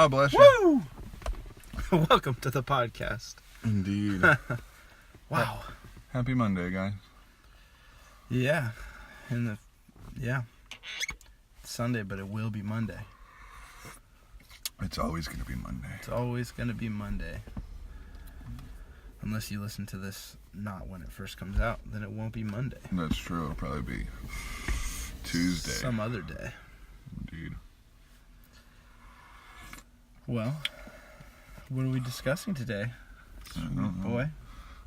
God bless you. Woo! Welcome to the podcast. Indeed. Wow. Happy Monday, guys. Yeah. It's Sunday, but it will be Monday. It's always going to be Monday. It's always going to be Monday. Unless you listen to this not when it first comes out, then it won't be Monday. That's true. It'll probably be Tuesday. Some other day. Indeed. Well, what are we discussing today? I don't know. Boy?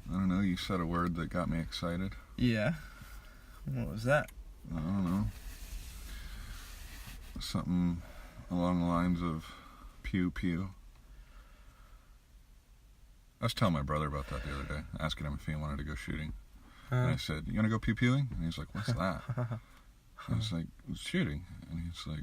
I don't know. You said a word that got me excited. Yeah. What was that? I don't know. Something along the lines of pew pew. I was telling my brother about that the other day, asking him if he wanted to go shooting. And I said, "You want to go pew pewing?" And he's like, "What's that?" I was like, "It's shooting." And he's like,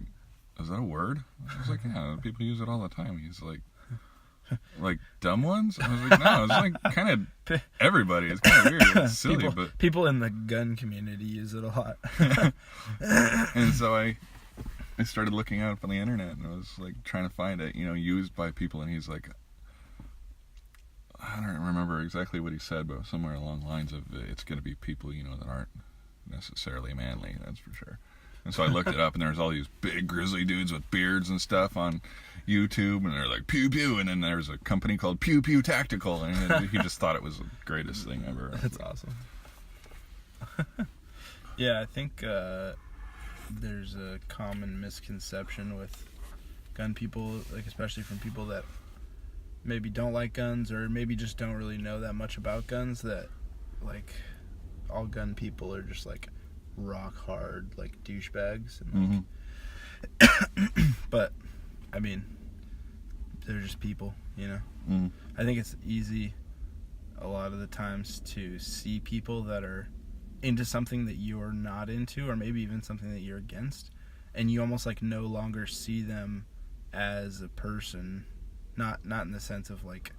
"Is that a word?" I was like, "Yeah, people use it all the time." He's like dumb ones? I was like, no, it's like kind of everybody. It's kind of weird. It's silly, but people in the gun community use it a lot. And so I started looking up on the internet, and I was like trying to find it, used by people, and he's like, I don't remember exactly what he said, but somewhere along the lines of it's going to be people, that aren't necessarily manly, that's for sure. And so I looked it up, and there's all these big grizzly dudes with beards and stuff on YouTube, and they're like, pew pew, and then there's a company called Pew Pew Tactical, and he just thought it was the greatest thing ever. That's awesome. Yeah, I think there's a common misconception with gun people, like especially from people that maybe don't like guns or maybe just don't really know that much about guns, that like all gun people are just like rock hard like douchebags, and like but I mean they're just people, I think it's easy a lot of the times to see people that are into something that you're not into, or maybe even something that you're against, and you almost like no longer see them as a person, not in the sense of like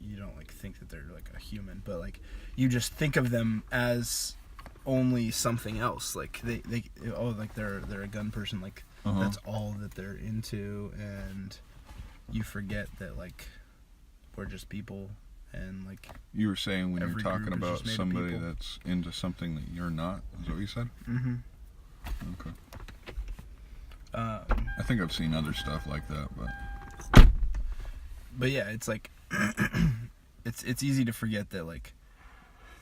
you don't like think that they're like a human, but like you just think of them as only something else, like they like they're a gun person, like that's all that they're into, and you forget that like we're just people. And like you were saying when you're talking about somebody that's into something that you're not, is that what you said? Okay. I think I've seen other stuff like that, but yeah, it's like it's easy to forget that like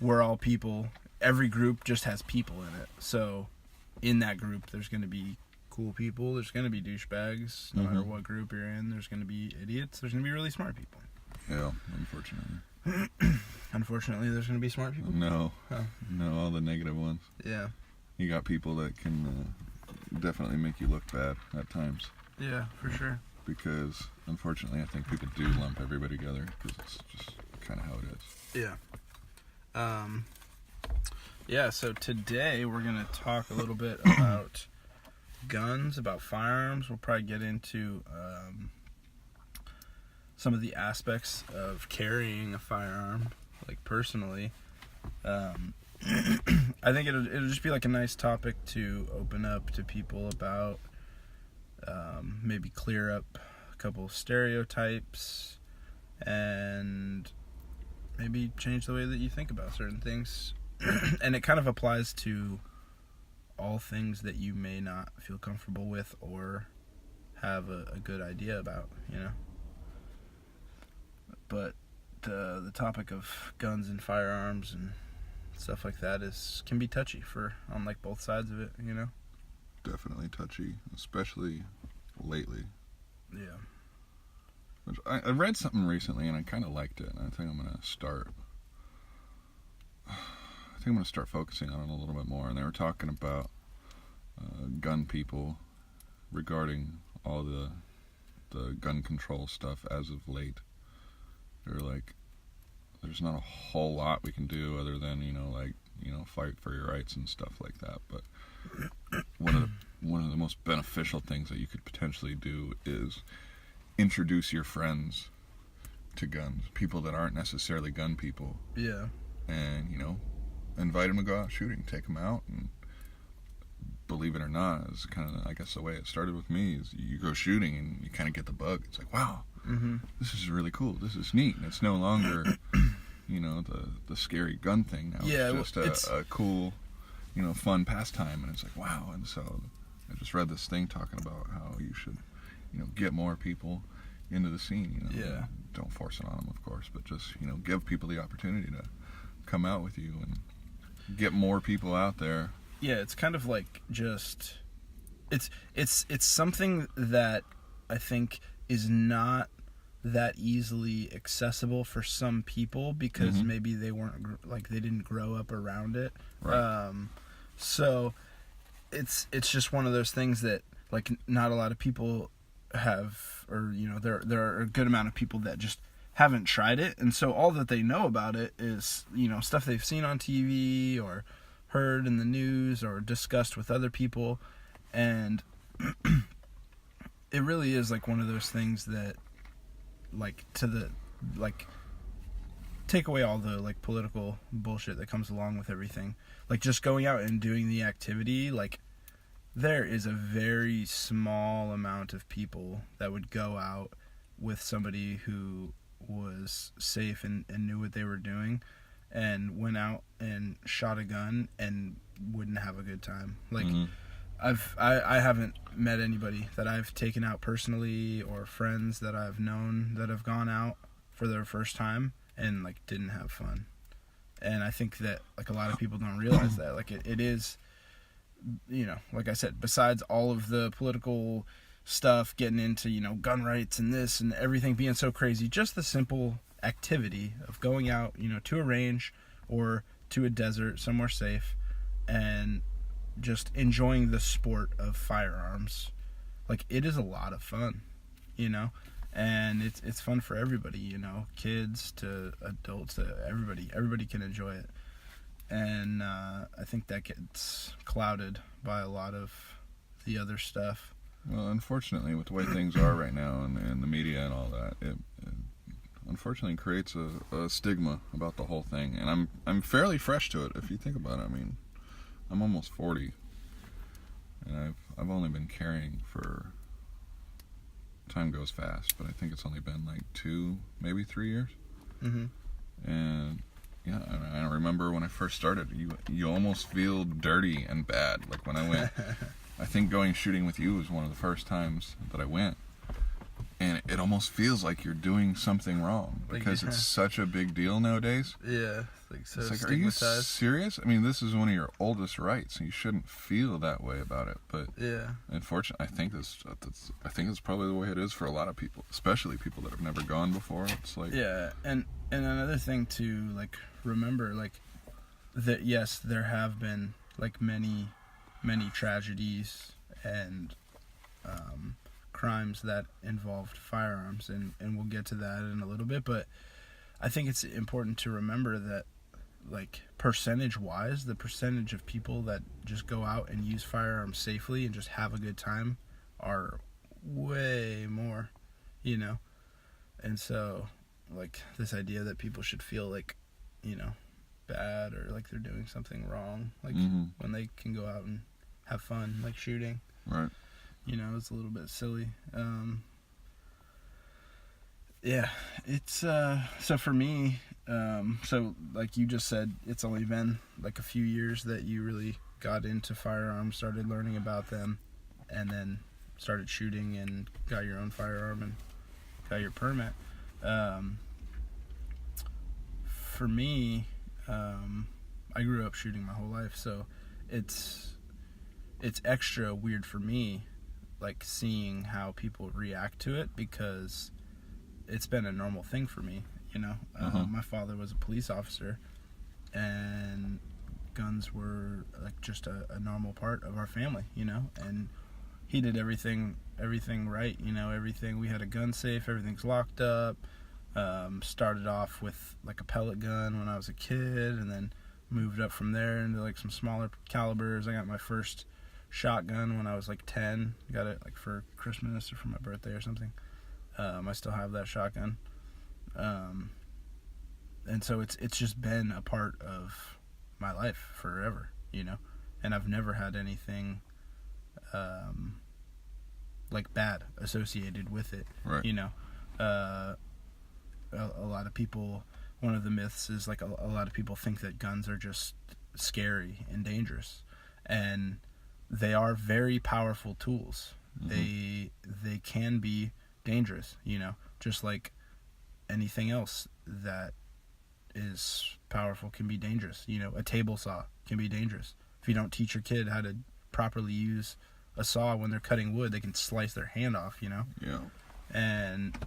we're all people. Every group just has people in it. So in that group, there's going to be cool people. There's going to be douchebags. No matter what group you're in, there's going to be idiots. There's going to be really smart people. Yeah, unfortunately. Unfortunately, there's going to be smart people? No. No, all the negative ones. Yeah. You got people that can definitely make you look bad at times. Yeah, for sure. Because, unfortunately, I think people do lump everybody together, because it's just kind of how it is. Yeah. Yeah, so today we're going to talk a little bit about guns, about firearms. We'll probably get into some of the aspects of carrying a firearm, like personally. I think it'll just be like a nice topic to open up to people about, maybe clear up a couple of stereotypes, and maybe change the way that you think about certain things. And it kind of applies to all things that you may not feel comfortable with or have a good idea about, But the topic of guns and firearms and stuff like that can be touchy on like both sides of it, Definitely touchy, especially lately. Yeah. Which I read something recently and I kind of liked it, and I think I'm going to start focusing on it a little bit more. And they were talking about gun people regarding all the gun control stuff as of late. They're like, there's not a whole lot we can do other than, fight for your rights and stuff like that. But one of the most beneficial things that you could potentially do is introduce your friends to guns, people that aren't necessarily gun people. Yeah. And, invite them to go out shooting, take them out, and believe it or not, is kind of, I guess, the way it started with me. Is you go shooting and you kind of get the bug. It's like, wow, this is really cool. This is neat. And it's no longer, the scary gun thing. Now it's just a cool, fun pastime. And it's like, wow. And so I just read this thing talking about how you should, get more people into the scene. Yeah. Don't force it on them, of course, but just, give people the opportunity to come out with you and get more people out there. Yeah, it's kind of like just it's something that I think is not that easily accessible for some people because maybe they weren't they didn't grow up around it. Right. So it's just one of those things that like not a lot of people have, or there are a good amount of people that just haven't tried it, and so all that they know about it is stuff they've seen on TV or heard in the news or discussed with other people, and it really is like one of those things that take away all the like political bullshit that comes along with everything. Like just going out and doing the activity, like there is a very small amount of people that would go out with somebody who was safe and knew what they were doing and went out and shot a gun and wouldn't have a good time. Like I haven't met anybody that I've taken out personally or friends that I've known that have gone out for their first time and like didn't have fun. And I think that like a lot of people don't realize that like it is, like I said, besides all of the political stuff, getting into, gun rights and this and everything being so crazy, just the simple activity of going out, to a range or to a desert somewhere safe and just enjoying the sport of firearms. Like it is a lot of fun, and it's fun for everybody, kids to adults, to everybody can enjoy it. And I think that gets clouded by a lot of the other stuff. Well, unfortunately, with the way things are right now and the media and all that, it unfortunately creates a stigma about the whole thing. And I'm fairly fresh to it, if you think about it. I mean, I'm almost 40, and I've only been carrying for, time goes fast, but I think it's only been like 2, maybe 3 years. And yeah, I remember when I first started, you almost feel dirty and bad. Like when I went, I think going shooting with you was one of the first times that I went, and it almost feels like you're doing something wrong because it's such a big deal nowadays. Yeah, like so it's like, stigmatized. are you serious? I mean, this is one of your oldest rights, and you shouldn't feel that way about it. But yeah, unfortunately, I think it's probably the way it is for a lot of people, especially people that have never gone before. It's like and another thing to like remember, like that yes, there have been like many tragedies and crimes that involved firearms, and we'll get to that in a little bit, but I think it's important to remember that like percentage wise, the percentage of people that just go out and use firearms safely and just have a good time are way more, and so like this idea that people should feel like bad or like they're doing something wrong, like when they can go out and have fun, like shooting, right, it's a little bit silly. Yeah, it's so for me, so like you just said, it's only been like a few years that you really got into firearms, started learning about them, and then started shooting and got your own firearm and got your permit. For me, I grew up shooting my whole life, so it's extra weird for me, like seeing how people react to it, because it's been a normal thing for me, My father was a police officer, and guns were like just a normal part of our family, and he did everything right, everything. We had a gun safe, everything's locked up. Started off with like a pellet gun when I was a kid, and then moved up from there into like some smaller calibers. I got my first shotgun when I was like 10. Got it like for Christmas or for my birthday or something. I still have that shotgun. And so it's just been a part of my life forever, and I've never had anything like bad associated with it. Right. You know, a lot of people. One of the myths is like a lot of people think that guns are just scary and dangerous, and they are very powerful tools. Mm-hmm. They can be dangerous. You know, just like anything else that is powerful can be dangerous. You know, a table saw can be dangerous. If you don't teach your kid how to properly use a saw when they're cutting wood, they can slice their hand off, you know? Yeah. And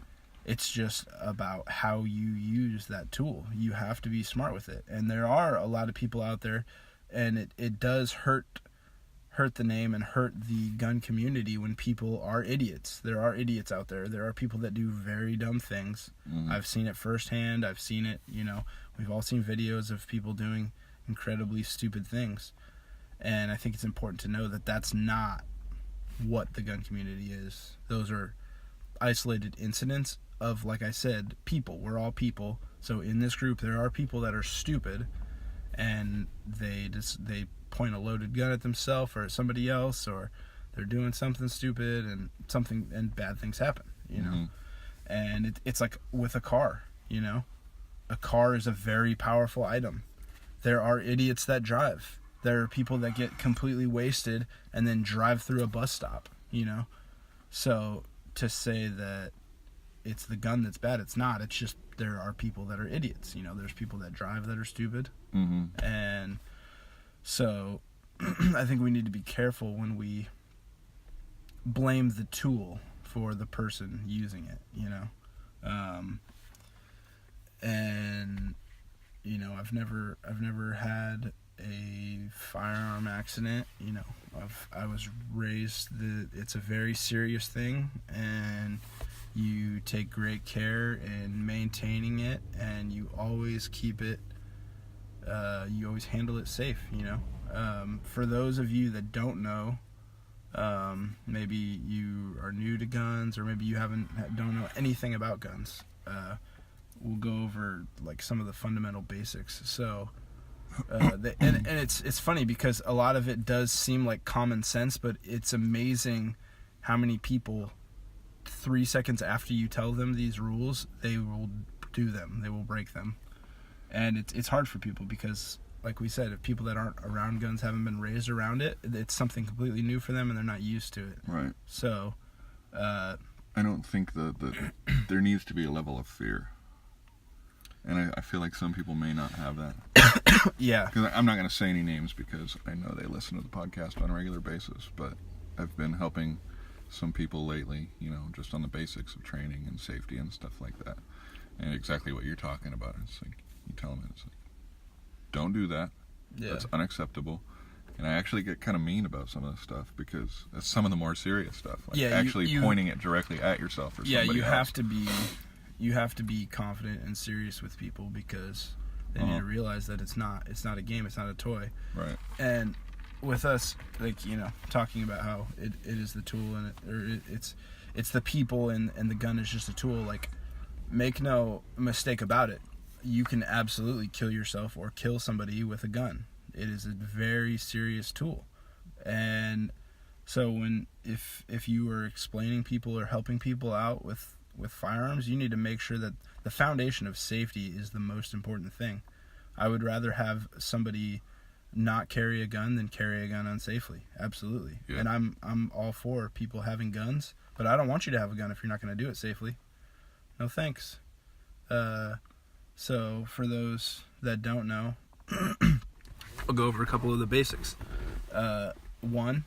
it's just about how you use that tool. You have to be smart with it. And there are a lot of people out there, and it does hurt the name and hurt the gun community when people are idiots. There are idiots out there. There are people that do very dumb things. Mm-hmm. I've seen it firsthand. I've seen it, you know, we've all seen videos of people doing incredibly stupid things. And I think it's important to know that that's not what the gun community is. They are isolated incidents of, like I said, people. We're all people. So in this group, there are people that are stupid, and they point a loaded gun at themselves or at somebody else, or they're doing something stupid, and bad things happen, you know. Mm-hmm. And it's like with a car, you know. A car is a very powerful item. There are idiots that drive. There are people that get completely wasted and then drive through a bus stop, you know. So to say that it's the gun that's bad, it's not. It's just there are people that are idiots, you know. There's people that drive that are stupid. Mm-hmm. And so I think we need to be careful when we blame the tool for the person using it, you know. And you know, I've never had a firearm accident. You know, I was raised that it's a very serious thing, and you take great care in maintaining it, and you always keep it. You always handle it safe. You know, for those of you that don't know, maybe you are new to guns, or maybe you don't know anything about guns. We'll go over like some of the fundamental basics. So, and it's funny because a lot of it does seem like common sense, but it's amazing how many people 3 seconds after you tell them these rules, they will do them. They will break them, and it's hard for people because, like we said, if people that aren't around guns, haven't been raised around it, it's something completely new for them, and they're not used to it. Right. So, I don't think that there needs to be a level of fear. And I feel like some people may not have that. Yeah. Because I'm not going to say any names because I know they listen to the podcast on a regular basis. But I've been helping some people lately, you know, just on the basics of training and safety and stuff like that. And exactly what you're talking about. It's like, you tell them, it's like, don't do that. Yeah. That's unacceptable. And I actually get kind of mean about some of this stuff because it's some of the more serious stuff. Like you pointing it directly at yourself or somebody else. You have to be confident and serious with people because they need to realize that it's not a game, it's not a toy. Right. And with us, like, you know, talking about how it is the tool and it's the people and the gun is just a tool, like, make no mistake about it. You can absolutely kill yourself or kill somebody with a gun. It is a very serious tool. And so if you are explaining people or helping people out with firearms, you need to make sure that the foundation of safety is the most important thing. I would rather have somebody not carry a gun than carry a gun unsafely. Absolutely. Yeah. And I'm all for people having guns, but I don't want you to have a gun if you're not going to do it safely. No thanks. So for those that don't know, I'll go over a couple of the basics. One,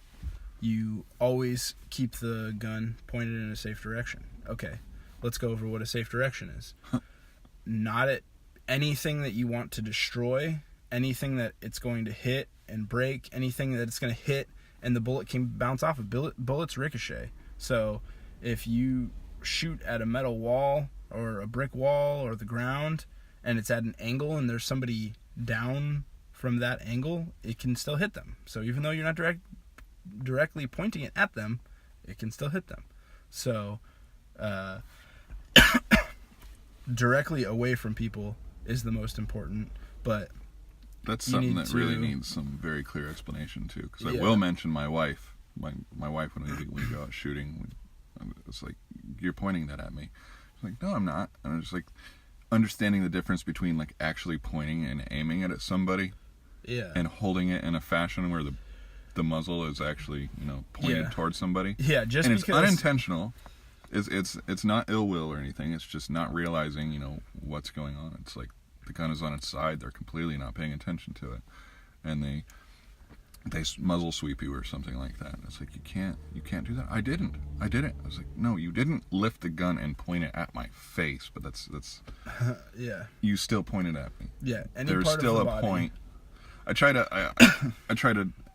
you always keep the gun pointed in a safe direction. Okay. Let's go over what a safe direction is. Not at anything that you want to destroy, anything that it's going to hit and break, anything that it's going to hit and the bullet can bounce off of. Bullets ricochet. So if you shoot at a metal wall or a brick wall or the ground and it's at an angle and there's somebody down from that angle, it can still hit them. So even though you're not directly pointing it at them, it can still hit them. So directly away from people is the most important, but that's something that really needs some very clear explanation too, because I will mention my wife my wife when we go out shooting. It's like, you're pointing that at me. She's like, no, I'm not. And I'm just like, understanding the difference between like actually pointing and aiming it at somebody, and holding it in a fashion where the muzzle is actually, you know, pointed towards somebody. Yeah, and it's unintentional. It's not ill will or anything. It's just not realizing, you know, what's going on. It's like the gun is on its side. They're completely not paying attention to it, and they muzzle sweep you or something like that. It's like, you can't do that. I didn't. I was like, no, you didn't lift the gun and point it at my face, but that's yeah. You still pointed at me. Yeah. There's still a point. I tried to.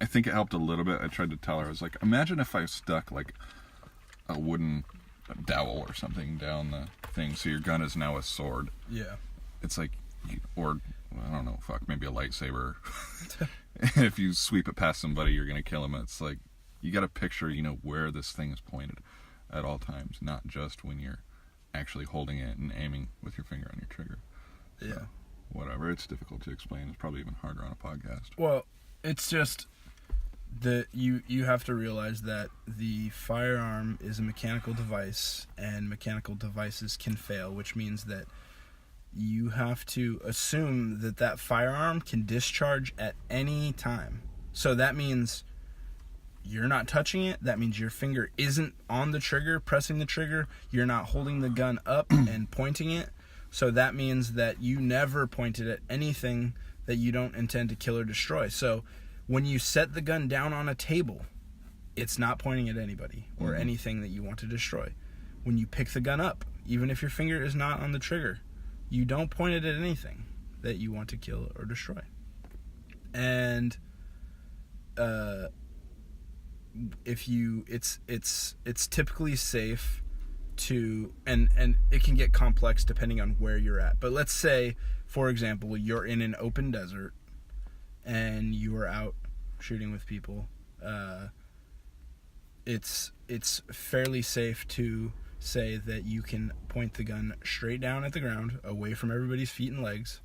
I think it helped a little bit. I tried to tell her. I was like, imagine if I stuck like a wooden dowel or something down the thing, so your gun is now a sword. Yeah. It's like, or I don't know, maybe a lightsaber. If you sweep it past somebody, you're gonna kill them. It's like, you got to picture, you know, where this thing is pointed at all times, not just when you're actually holding it and aiming with your finger on your trigger. So, yeah. Whatever. It's difficult to explain. It's probably even harder on a podcast. Well, it's just that you have to realize that the firearm is a mechanical device, and mechanical devices can fail, which means that you have to assume that firearm can discharge at any time. So that means you're not touching it. That means your finger isn't on the trigger, pressing the trigger. You're not holding the gun up and pointing it. So that means that you never pointed at anything that you don't intend to kill or destroy. So when you set the gun down on a table, it's not pointing at anybody or anything that you want to destroy. When you pick the gun up, even if your finger is not on the trigger, you don't point it at anything that you want to kill or destroy. And it's typically safe to, and it can get complex depending on where you're at. But let's say, for example, you're in an open desert and you are out shooting with people. It's fairly safe to say that you can point the gun straight down at the ground, away from everybody's feet and legs,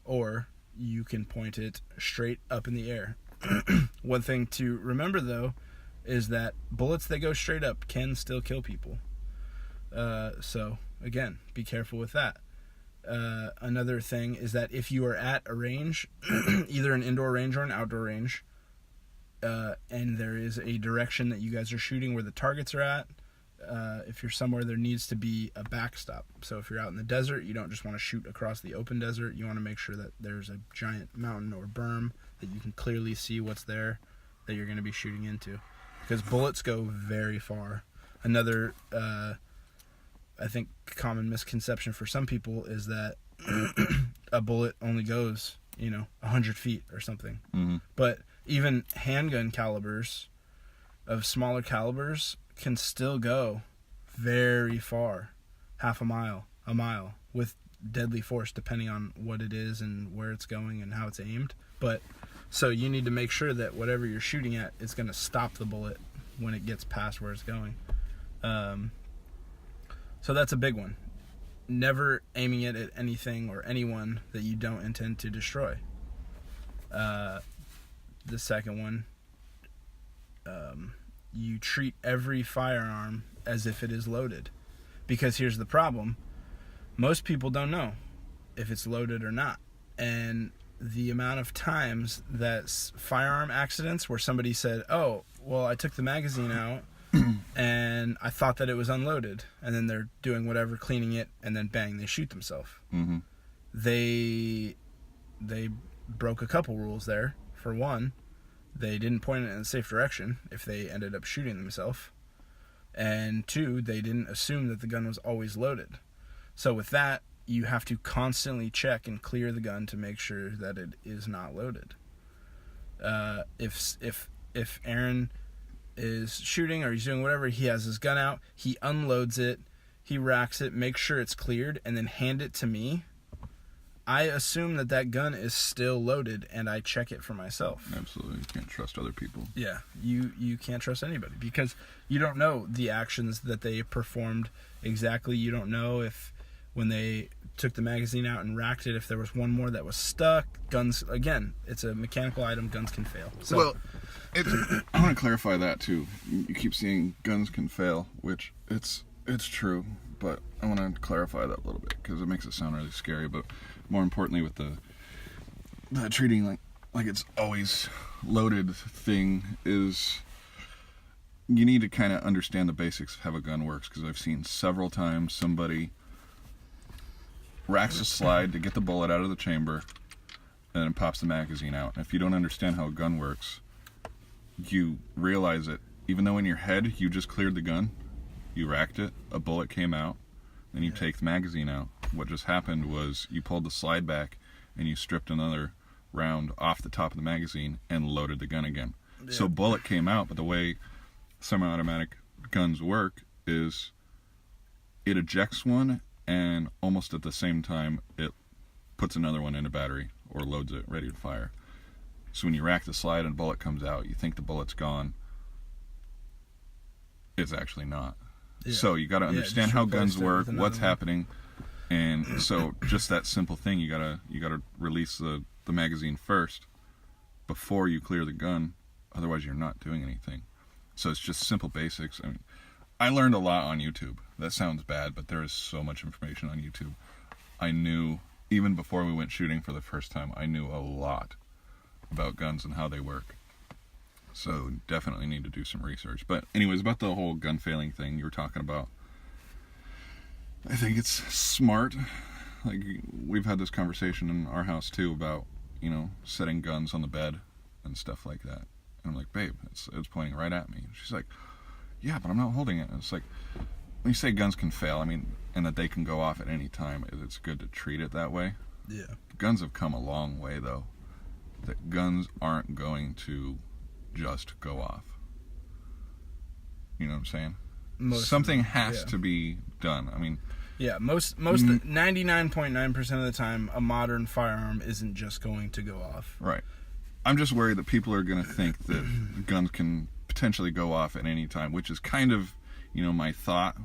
or you can point it straight up in the air. One thing to remember, though, is that bullets that go straight up can still kill people. So, again, be careful with that. Another thing is that if you are at a range, either an indoor range or an outdoor range, and there is a direction that you guys are shooting where the targets are at, if you're somewhere, there needs to be a backstop. So if you're out in the desert, you don't just want to shoot across the open desert. You want to make sure that there's a giant mountain or berm that you can clearly see what's there that you're going to be shooting into. Because bullets go very far. Another, I think, common misconception for some people is that a bullet only goes, 100 feet or something. But even handgun calibers of smaller calibers can still go very far, half a mile, with deadly force, depending on what it is and where it's going and how it's aimed. But so you need to make sure that whatever you're shooting at is going to stop the bullet when it gets past where it's going. So that's a big one. Never aiming it at anything or anyone that you don't intend to destroy. The second one, you treat every firearm as if it is loaded. Because here's the problem. Most people don't know if it's loaded or not. And the amount of times that firearm accidents where somebody said, oh, well, I took the magazine out and I thought that it was unloaded. And then they're doing whatever, cleaning it, and then bang, they shoot themselves. They broke a couple rules there. For one, they didn't point it in a safe direction if they ended up shooting themselves. And two, they didn't assume that the gun was always loaded. So with that, you have to constantly check and clear the gun to make sure that it is not loaded. If Aaron is shooting or he's doing whatever, he has his gun out, he unloads it, he racks it, makes sure it's cleared, and then hand it to me, I assume that gun is still loaded, and I check it for myself. Absolutely. You can't trust other people. Yeah, you can't trust anybody because you don't know the actions that they performed exactly. You don't know if when they took the magazine out and racked it, if there was one more that was stuck, guns, again, it's a mechanical item, guns can fail. So, well, I want to clarify that too. You keep seeing guns can fail, which it's true, but I want to clarify that a little bit because it makes it sound really scary. But more importantly, with the treating like it's always loaded thing is, you need to kind of understand the basics of how a gun works, because I've seen several times somebody racks a slide to get the bullet out of the chamber and then pops the magazine out. And if you don't understand how a gun works, you realize that even though in your head you just cleared the gun, you racked it, a bullet came out, then you take the magazine out. What just happened was you pulled the slide back and you stripped another round off the top of the magazine and loaded the gun again. Yeah. So bullet came out, but the way semi-automatic guns work is it ejects one and almost at the same time it puts another one in a battery or loads it ready to fire. So when you rack the slide and a bullet comes out, you think the bullet's gone. It's actually not. Yeah. So you got to understand how guns work, what's happening, and so just that simple thing, you gotta release the magazine first before you clear the gun. Otherwise, you're not doing anything. So it's just simple basics. I mean, I learned a lot on YouTube. That sounds bad, but there is so much information on YouTube. I knew, even before we went shooting for the first time, I knew a lot about guns and how they work. So definitely need to do some research. But anyways, about the whole gun failing thing you were talking about, I think it's smart. Like, we've had this conversation in our house too about, setting guns on the bed and stuff like that. And I'm like, babe, it's pointing right at me. And she's like, yeah, but I'm not holding it. And it's like, when you say guns can fail, I mean, and that they can go off at any time, it's good to treat it that way. Yeah. Guns have come a long way, though. That guns aren't going to just go off. You know what I'm saying? Something has to be done. I mean, yeah, most 99.9% of the time, a modern firearm isn't just going to go off. Right. I'm just worried that people are going to think that guns can potentially go off at any time, which is kind of, my thought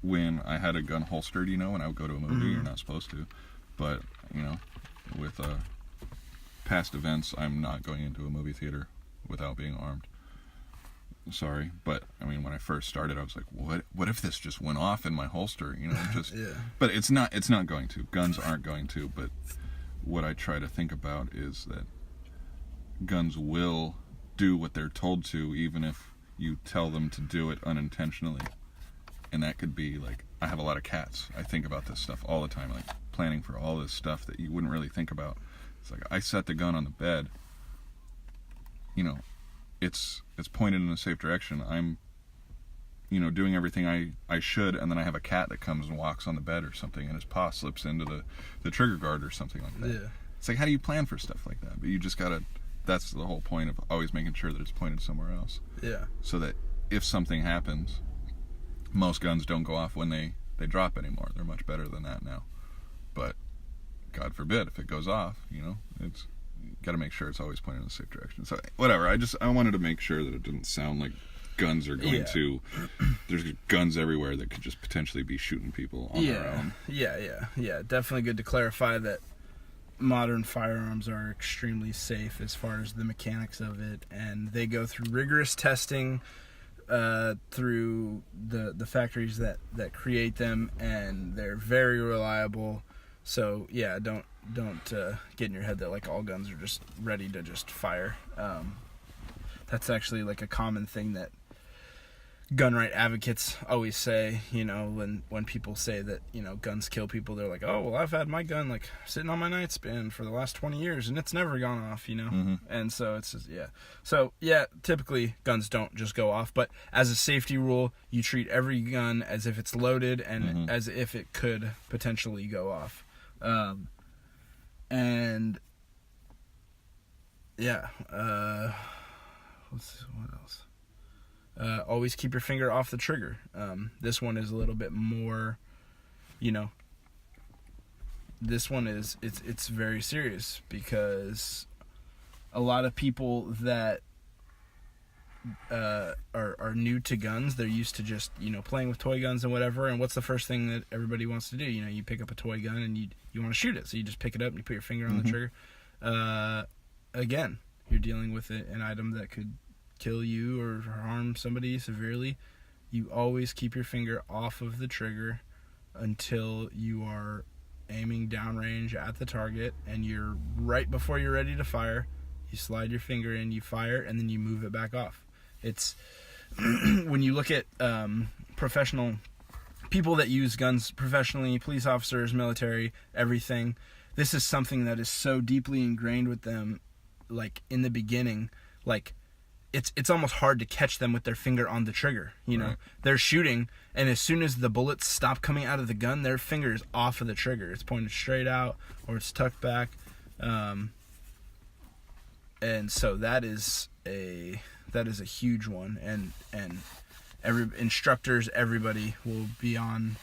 when I had a gun holstered, when I would go to a movie. You're not supposed to. But, with past events, I'm not going into a movie theater without being armed. Sorry, but I mean, when I first started, I was like, what if this just went off in my holster? Just yeah. But it's not going to. Guns aren't going to. But what I try to think about is that guns will do what they're told to, even if you tell them to do it unintentionally. And that could be like, I have a lot of cats. I think about this stuff all the time, like planning for all this stuff that you wouldn't really think about. It's like, I set the gun on the bed, it's pointed in a safe direction. I'm, doing everything I should, and then I have a cat that comes and walks on the bed or something, and his paw slips into the trigger guard or something like that. Yeah. It's like, how do you plan for stuff like that? But you just gotta, that's the whole point of always making sure that it's pointed somewhere else. Yeah. So that if something happens, most guns don't go off when they drop anymore. They're much better than that now. But God forbid, if it goes off, it's got to make sure it's always pointed in the safe direction. So whatever, I wanted to make sure that it didn't sound like guns are going to, there's guns everywhere that could just potentially be shooting people on their own. Yeah, definitely good to clarify that modern firearms are extremely safe as far as the mechanics of it, and they go through rigorous testing through the factories that create them, and they're very reliable. So yeah, don't get in your head that like all guns are just ready to just fire. That's actually like a common thing that gun right advocates always say. When people say that guns kill people, they're like, oh well, I've had my gun like sitting on my nightstand for the last 20 years and it's never gone off. And so it's just, so typically guns don't just go off, but as a safety rule, you treat every gun as if it's loaded and as if it could potentially go off. What else? Always keep your finger off the trigger. This one is a little bit more, this one is, it's very serious, because a lot of people that are new to guns. They're used to just, playing with toy guns and whatever. And what's the first thing that everybody wants to do? You pick up a toy gun and you want to shoot it. So you just pick it up and you put your finger on the trigger. Again, you're dealing with an item that could kill you or harm somebody severely. You always keep your finger off of the trigger until you are aiming downrange at the target, and you're right before you're ready to fire. You slide your finger in, you fire, and then you move it back off. It's when you look at professional people that use guns professionally, police officers, military, everything, this is something that is so deeply ingrained with them, like in the beginning, like it's almost hard to catch them with their finger on the trigger. Right. They're shooting, and as soon as the bullets stop coming out of the gun, their finger is off of the trigger. It's pointed straight out, or it's tucked back. And so that is a huge one, and every instructors, everybody will be on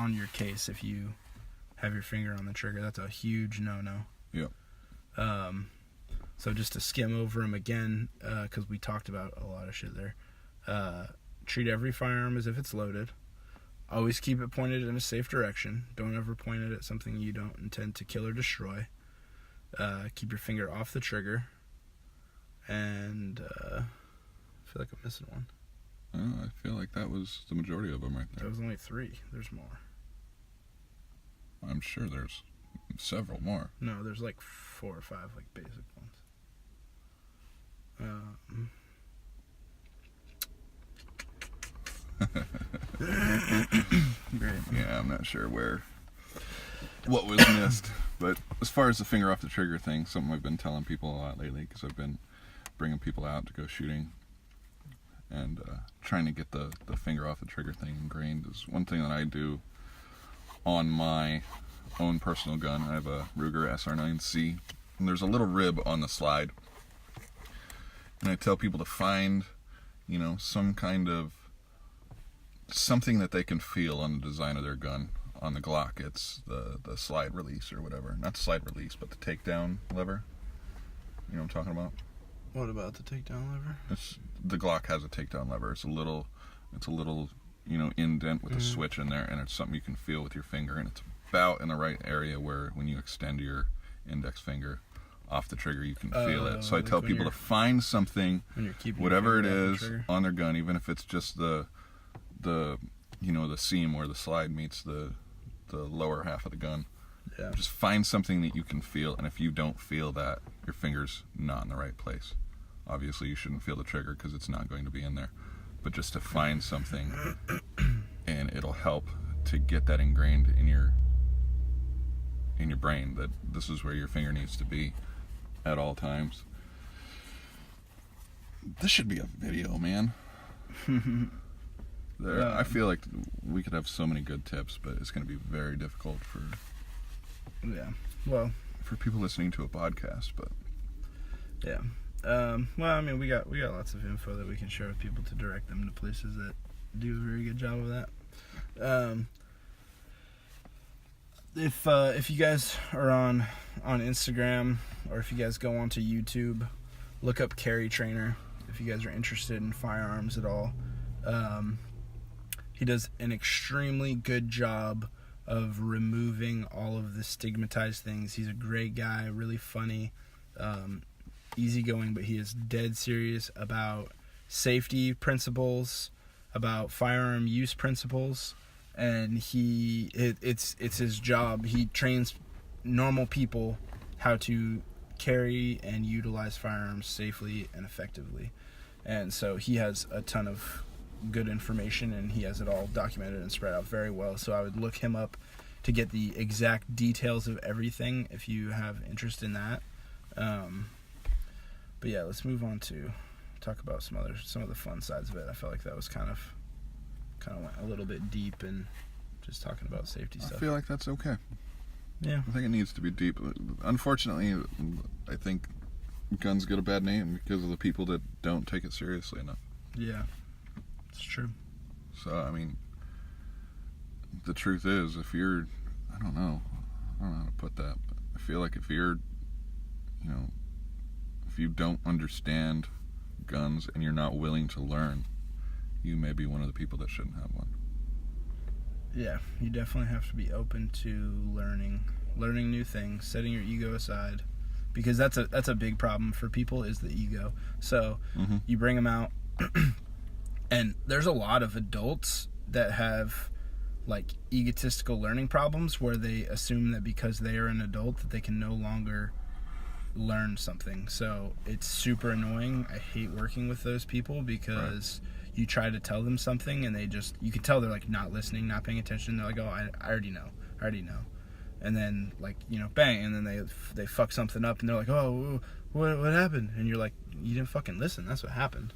your case if you have your finger on the trigger. That's a huge no-no. Yep. So just to skim over them again, because we talked about a lot of shit there. Treat every firearm as if it's loaded. Always keep it pointed in a safe direction. Don't ever point it at something you don't intend to kill or destroy. Keep your finger off the trigger. And I feel like I'm missing one. Oh, I feel like that was the majority of them right there. That was only 3. There's more. I'm sure there's several more. No, there's like 4 or 5 like basic ones. Great. Yeah, I'm not sure what was missed. But as far as the finger off the trigger thing, something I've been telling people a lot lately, because I've been bringing people out to go shooting and trying to get the finger off the trigger thing ingrained, is one thing that I do on my own personal gun. I have a Ruger SR9C, and there's a little rib on the slide, and I tell people to find some kind of something that they can feel on the design of their gun. On the Glock, it's the slide release or whatever. Not the slide release, but the takedown lever. You know what I'm talking about? What about the takedown lever? The Glock has a takedown lever. It's a little indent with a switch in there, and it's something you can feel with your finger, and it's about in the right area where when you extend your index finger off the trigger, you can feel it. So I tell people to find something, whatever it is, on their gun, even if it's just the seam where the slide meets the lower half of the gun. Yeah. Just find something that you can feel, and if you don't feel that, your finger's not in the right place. Obviously, you shouldn't feel the trigger because it's not going to be in there. But just to find something, and it'll help to get that ingrained in your brain that this is where your finger needs to be at all times. This should be a video, man. I feel like we could have so many good tips, but it's going to be very difficult for people listening to a podcast. But yeah, well, I mean, we got lots of info that we can share with people to direct them to places that do a very good job of that. If you guys are on Instagram, or if you guys go onto YouTube, look up Carry Trainer. If you guys are interested in firearms at all. He does an extremely good job of removing all of the stigmatized things. He's a great guy, really funny, easygoing, but he is dead serious about safety principles, about firearm use principles, and it's his job. He trains normal people how to carry and utilize firearms safely and effectively. And so he has a ton of good information, and he has it all documented and spread out very well. So I would look him up to get the exact details of everything if you have interest in that. But yeah, let's move on to talk about some of the fun sides of it. I felt like that was kind of went a little bit deep and just talking about safety stuff. I feel like that's okay. Yeah, I think it needs to be deep. Unfortunately, I think guns get a bad name because of the people that don't take it seriously enough. Yeah, it's true. So, I mean, the truth is, if you're, I don't know how to put that, but I feel like if you're, if you don't understand guns and you're not willing to learn, you may be one of the people that shouldn't have one. Yeah, you definitely have to be open to learning new things, setting your ego aside, because that's a big problem for people, is the ego. So you bring them out, and there's a lot of adults that have like egotistical learning problems where they assume that because they are an adult that they can no longer learn something. So it's super annoying. I hate working with those people because you try to tell them something and you can tell they're like not listening, not paying attention. They're like, oh, I already know. And then like, bang, and then they fuck something up and they're like, oh, what happened? And you're like, you didn't fucking listen. That's what happened.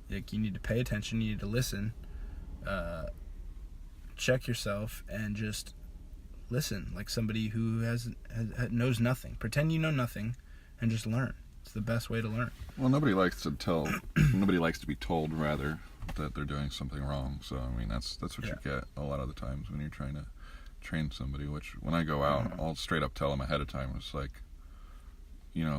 Like, you need to pay attention. You need to listen. Check yourself and just listen like somebody who knows nothing. Pretend you know nothing and just learn. It's the best way to learn. Well, nobody likes to be told, rather, that they're doing something wrong. So, I mean, that's what you get a lot of the times when you're trying to train somebody, which when I go out, I'll straight up tell them ahead of time. It's like,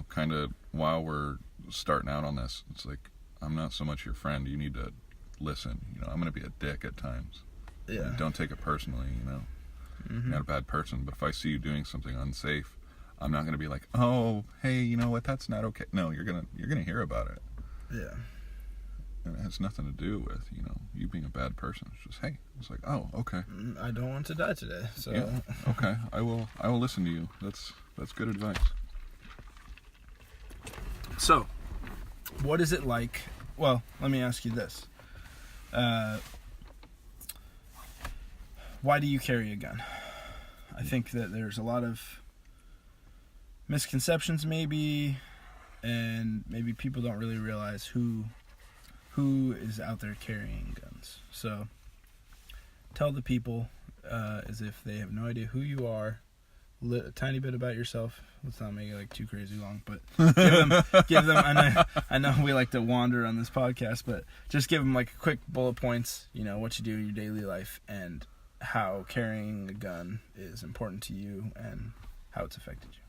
kind of while we're starting out on this, it's like, I'm not so much your friend. You need to listen. I'm going to be a dick at times. Yeah. Like, don't take it personally, You're not a bad person. But if I see you doing something unsafe, I'm not going to be like, oh, hey, you know what? That's not okay. No, you're gonna hear about it. Yeah. And it has nothing to do with, you being a bad person. It's just, hey, it's like, oh, okay. I don't want to die today, so. Yeah, okay. I will listen to you. That's good advice. So, what is it like? Well, let me ask you this. Why do you carry a gun? I think that there's a lot of misconceptions maybe, and maybe people don't really realize who is out there carrying guns. So tell the people as if they have no idea who you are, a tiny bit about yourself. Let's not make it like too crazy long, but give them I know we like to wander on this podcast, but just give them like quick bullet points, what you do in your daily life and how carrying a gun is important to you and how it's affected you.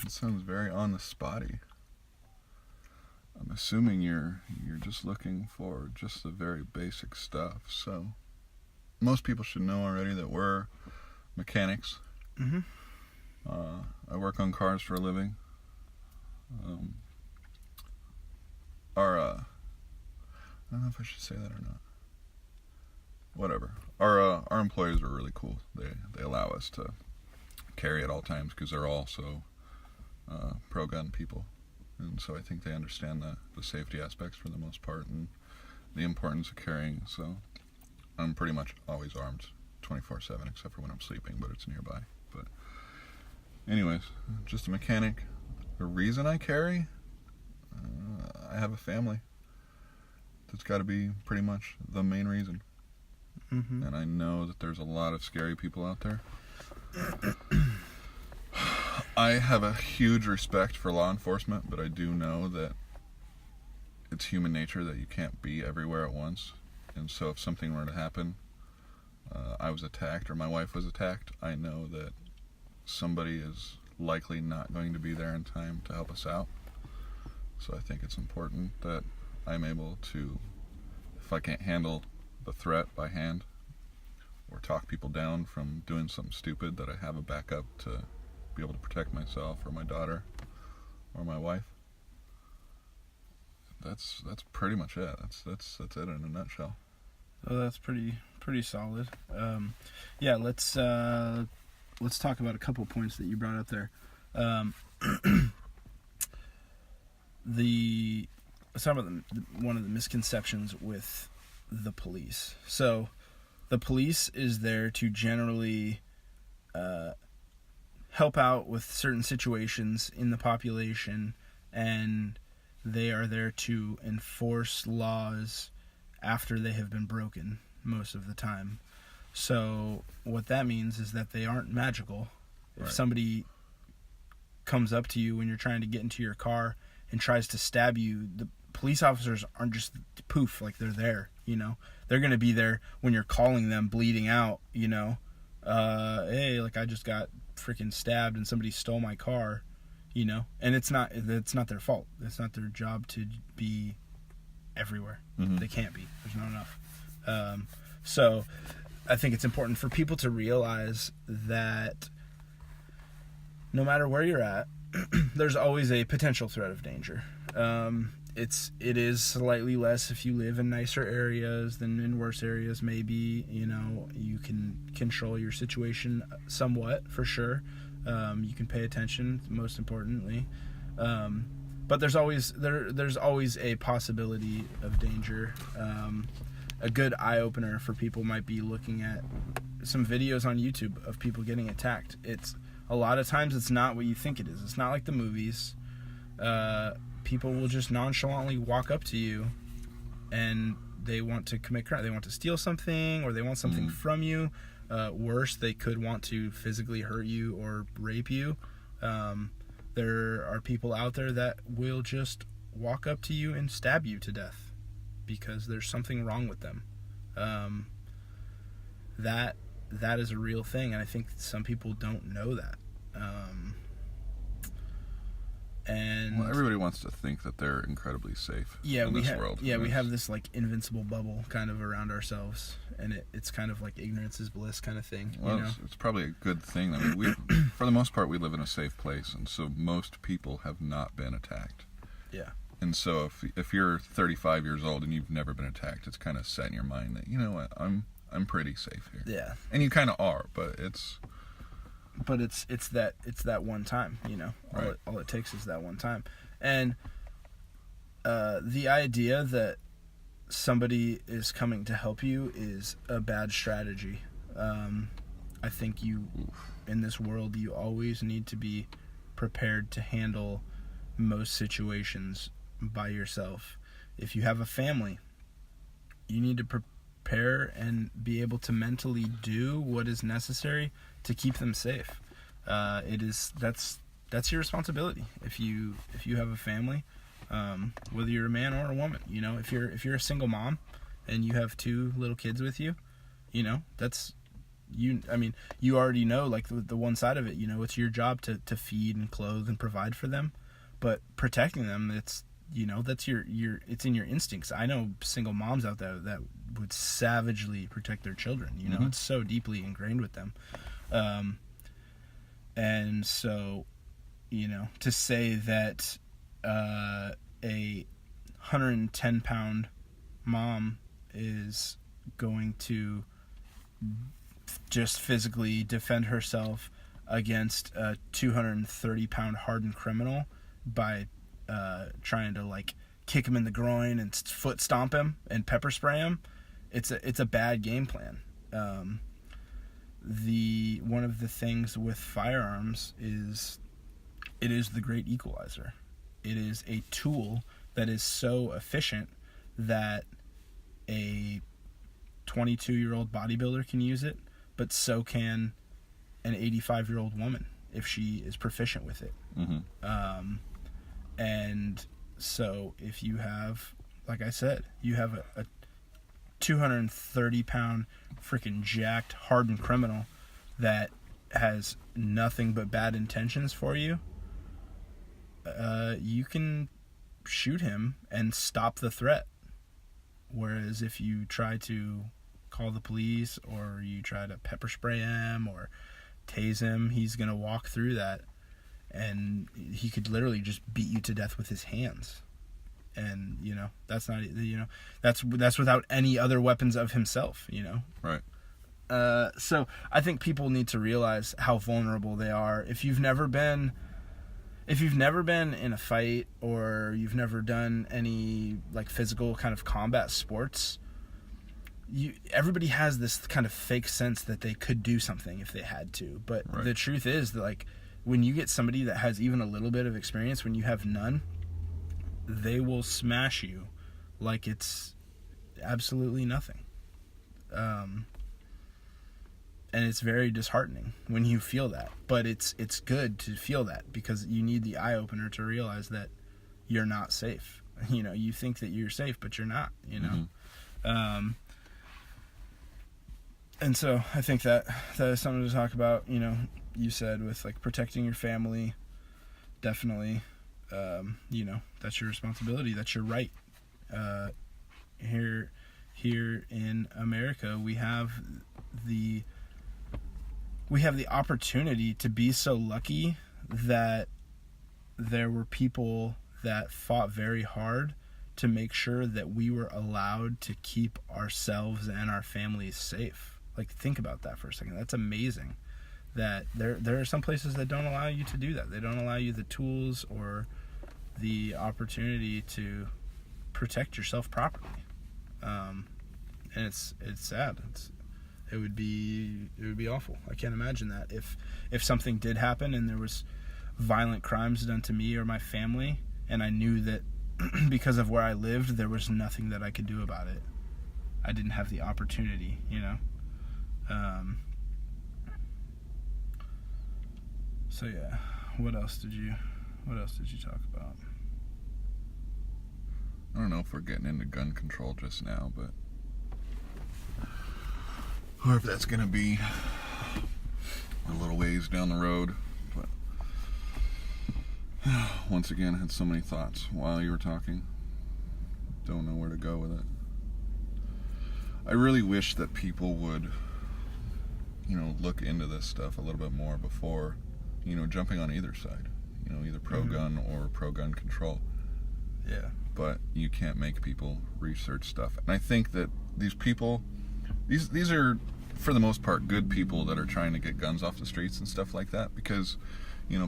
It sounds very on the spotty. I'm assuming you're just looking for just the very basic stuff. So most people should know already that we're mechanics. I work on cars for a living. I don't know if I should say that or not. Whatever. Our employees are really cool. They allow us to carry at all times because they're also pro-gun people. And so I think they understand the safety aspects for the most part and the importance of carrying. So I'm pretty much always armed 24/7 except for when I'm sleeping, but it's nearby. But anyways, just a mechanic. The reason I carry, I have a family. That's got to be pretty much the main reason. And I know that there's a lot of scary people out there. I have a huge respect for law enforcement, but I do know that it's human nature that you can't be everywhere at once. And so if something were to happen, I was attacked or my wife was attacked, I know that somebody is likely not going to be there in time to help us out. So I think it's important that I'm able to, if I can't handle the threat by hand or talk people down from doing something stupid, that I have a backup to be able to protect myself or my daughter or my wife. That's pretty much it. That's it in a nutshell. So that's pretty solid. Yeah, let's talk about a couple points that you brought up there. Let's talk about one of the misconceptions with the police. So the police is there to generally help out with certain situations in the population, and they are there to enforce laws after they have been broken most of the time. So what that means is that they aren't magical. If somebody comes up to you when you're trying to get into your car and tries to stab you, the police officers aren't just poof, like they're there, They're going to be there when you're calling them bleeding out, hey, like I just got freaking stabbed and somebody stole my car. you know, and it's not their fault. It's not their job to be everywhere. Mm-hmm. They can't be. There's not enough. So I think it's important for people to realize that no matter where you're at, there's always a potential threat of danger. It is slightly less if you live in nicer areas than in worse areas. Maybe, you know, you can control your situation somewhat, for sure. You can pay attention, most importantly. But there's always a possibility of danger. A good eye-opener for people might be looking at some videos on YouTube of people getting attacked. A lot of times it's not what you think it is. It's not like the movies. People will just nonchalantly walk up to you and they want to commit crime. They want to steal something, or they want something from you. Worse, they could want to physically hurt you or rape you. There are people out there that will just walk up to you and stab you to death because there's something wrong with them. That is a real thing, and I think some people don't know that. And well, everybody wants to think that they're incredibly safe in this world. Yeah, we have this like invincible bubble kind of around ourselves, and it's kind of like ignorance is bliss kind of thing. Well, you know? it's probably a good thing. I mean, for the most part, we live in a safe place, and so most people have not been attacked. Yeah. And so if you're 35 years old and you've never been attacked, it's kind of set in your mind that, you know what, I'm pretty safe here. Yeah. And you kind of are, but it's that one time, you know. Right. All it takes is that one time. And the idea that somebody is coming to help you is a bad strategy. I think in this world, you always need to be prepared to handle most situations by yourself. If you have a family, you need to prepare and be able to mentally do what is necessary to keep them safe. That's your responsibility. If you have a family, whether you're a man or a woman, you know, if you're a single mom and you have 2 little kids with you, you know, you already know, like, the one side of it, you know, it's your job to feed and clothe and provide for them, but protecting them, it's, you know, that's it's in your instincts. I know single moms out there that would savagely protect their children, you know. It's so deeply ingrained with them. And so, you know, to say that a 110-pound mom is going to just physically defend herself against a 230-pound hardened criminal by trying to, like, kick him in the groin and foot stomp him and pepper spray him, it's a bad game plan. One of the things with firearms is it is the great equalizer. It is a tool that is so efficient that a 22-year-old bodybuilder can use it, but so can an 85-year-old woman if she is proficient with it. And so if you have, like I said, you have a 230-pound freaking jacked, hardened criminal that has nothing but bad intentions for you, you can shoot him and stop the threat. Whereas if you try to call the police or you try to pepper spray him or tase him, he's going to walk through that and he could literally just beat you to death with his hands. And, you know, that's not, you know, that's without any other weapons of himself, you know. Right. So I think people need to realize how vulnerable they are. If you've never been in a fight or you've never done any, like, physical kind of combat sports, everybody has this kind of fake sense that they could do something if they had to. But right. The truth is that, like, when you get somebody that has even a little bit of experience, when you have none, they will smash you like it's absolutely nothing. And it's very disheartening when you feel that. But it's good to feel that because you need the eye-opener to realize that you're not safe. You know, you think that you're safe, but you're not, you know. And so I think that is something to talk about. You know, you said with, like, protecting your family, definitely, that's your responsibility. That's your right. Here in America, we have the opportunity to be so lucky that there were people that fought very hard to make sure that we were allowed to keep ourselves and our families safe. Like, think about that for a second. That's amazing. That there are some places that don't allow you to do that. They don't allow you the tools or the opportunity to protect yourself properly. And it's sad. It would be awful. I can't imagine that if something did happen and there was violent crimes done to me or my family, and I knew that because of where I lived, there was nothing that I could do about it. I didn't have the opportunity, So yeah, what else did you talk about? I don't know if we're getting into gun control just now, but or if that's gonna be a little ways down the road. But once again, I had so many thoughts while you were talking. Don't know where to go with it. I really wish that people would, look into this stuff a little bit more before, jumping on either side. Either pro-gun or pro-gun control. Yeah. But you can't make people research stuff. And I think that these people, these are, for the most part, good people that are trying to get guns off the streets and stuff like that, because,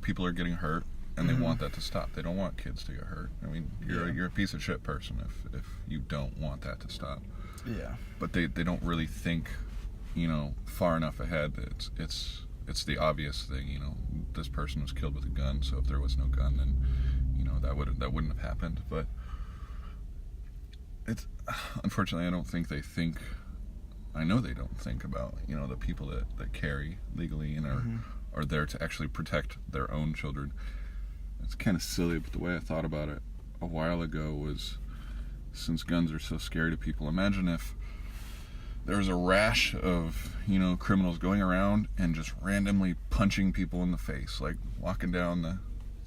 people are getting hurt and they want that to stop. They don't want kids to get hurt. I mean, you're a piece of shit person if you don't want that to stop. Yeah. But they don't really think, far enough ahead. It's the obvious thing, this person was killed with a gun, so if there was no gun, then, that wouldn't have happened. But it's, unfortunately, I don't think they think, I know they don't think about, the people that carry legally and are there to actually protect their own children. It's kind of silly, but the way I thought about it a while ago was, since guns are so scary to people, imagine if there was a rash of, criminals going around and just randomly punching people in the face, like walking down the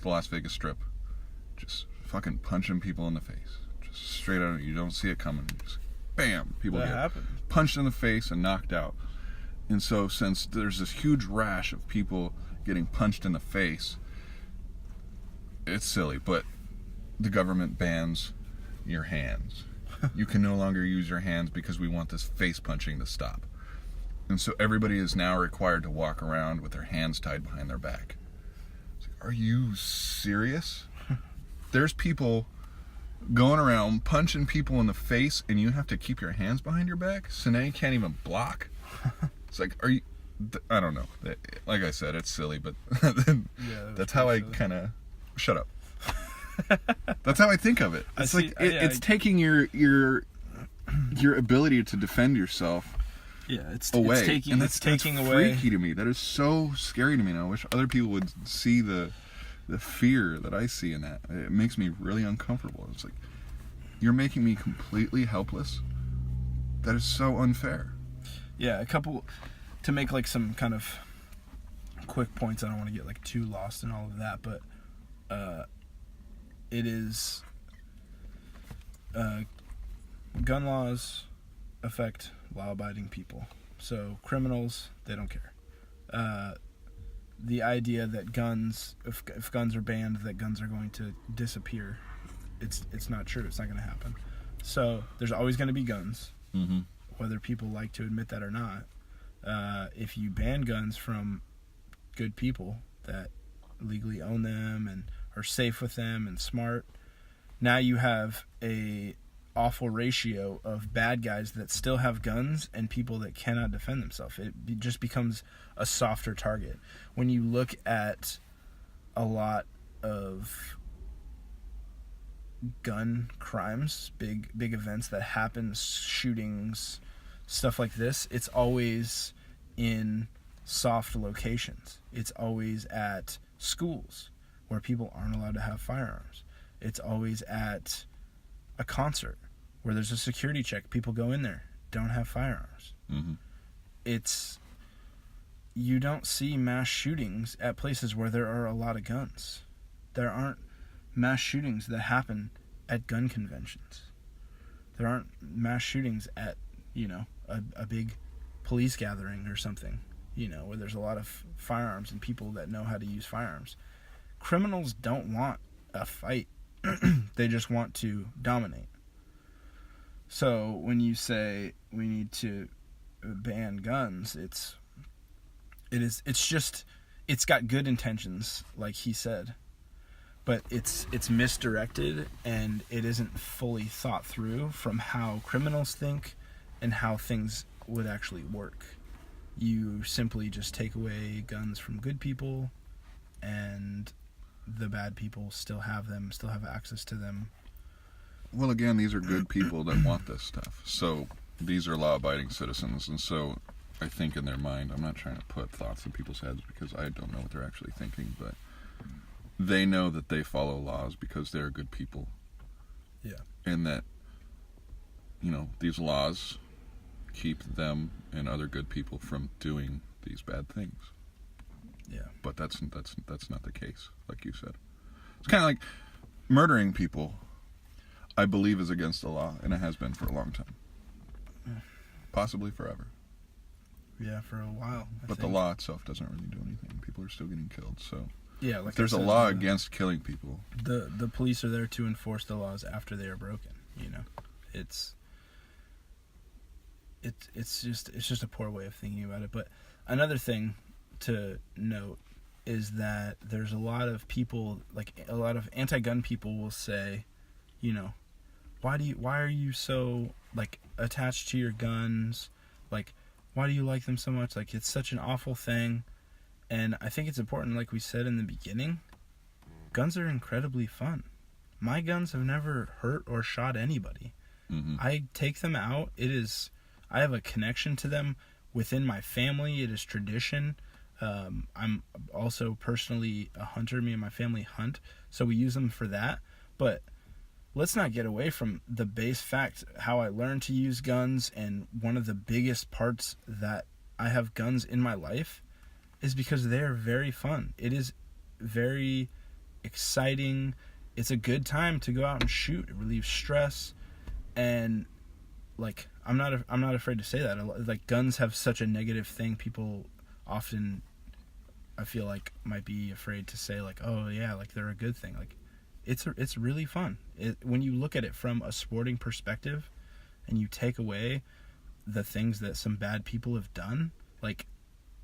Las Vegas Strip, just fucking punching people in the face, just straight out of you don't see it coming, just bam, people get punched in the face and knocked out. And so since there's this huge rash of people getting punched in the face, it's silly, but the government bans your hands. You can no longer use your hands because we want this face punching to stop. And so everybody is now required to walk around with their hands tied behind their back. It's like, are you serious? There's people going around punching people in the face and you have to keep your hands behind your back? So now you can't even block? It's like, are you... I don't know. Like I said, it's silly, but that's how I kind of... Shut up. That's how I think of it. It's it's taking your ability to defend yourself away. That's taking away. Freaky to me. That is so scary to me. And I wish other people would see the fear that I see in that. It makes me really uncomfortable. It's like, you're making me completely helpless. That is so unfair. Yeah, to make like some kind of quick points. I don't want to get like too lost in all of that, but it is gun laws affect law-abiding people. So criminals, they don't care. The idea that guns, if guns are banned, that guns are going to disappear, it's not true. It's not going to happen. So there's always going to be guns, whether people like to admit that or not. If you ban guns from good people that legally own them and are safe with them and smart, now you have a awful ratio of bad guys that still have guns and people that cannot defend themselves. It just becomes a softer target. When you look at a lot of gun crimes, big events that happen, shootings, stuff like this, it's always in soft locations. It's always at schools where people aren't allowed to have firearms. It's always at a concert where there's a security check. People go in there, don't have firearms. You don't see mass shootings at places where there are a lot of guns. There aren't mass shootings that happen at gun conventions. There aren't mass shootings at, a big police gathering or something, where there's a lot of firearms and people that know how to use firearms. Criminals don't want a fight. They just want to dominate. So when you say we need to ban guns, it's got good intentions, like he said, but it's misdirected, and it isn't fully thought through from how criminals think and how things would actually work. You simply just take away guns from good people, and the bad people still have access to them. Well, again, these are good people that want this stuff. So these are law-abiding citizens, and so I think in their mind, I'm not trying to put thoughts in people's heads because I don't know what they're actually thinking, but they know that they follow laws because they're good people. Yeah. And that, these laws keep them and other good people from doing these bad things. Yeah. But that's not the case, like you said. It's kind of like murdering people, I believe, is against the law, and it has been for a long time. Possibly forever. Yeah, for a while. But the law itself doesn't really do anything. People are still getting killed, so... Yeah, like if there's a law against killing people. The police are there to enforce the laws after they are broken. It's just a poor way of thinking about it. But another thing to note is that there's a lot of people, like a lot of anti-gun people, will say, why are you so like attached to your guns? Like, why do you like them so much? Like, it's such an awful thing. And I think it's important, like we said in the beginning, guns are incredibly fun. My guns have never hurt or shot anybody. Mm-hmm. I take them out. I have a connection to them within my family. It is tradition. I'm also personally a hunter. Me and my family hunt, so we use them for that. But let's not get away from the base fact, how I learned to use guns, and one of the biggest parts that I have guns in my life is because they are very fun. It is very exciting. It's a good time to go out and shoot. It relieves stress, and like I'm not afraid to say that. Like, guns have such a negative thing. People often, I feel like, might be afraid to say, like, oh yeah, like they're a good thing. Like, it's really fun. When you look at it from a sporting perspective, and you take away the things that some bad people have done, like,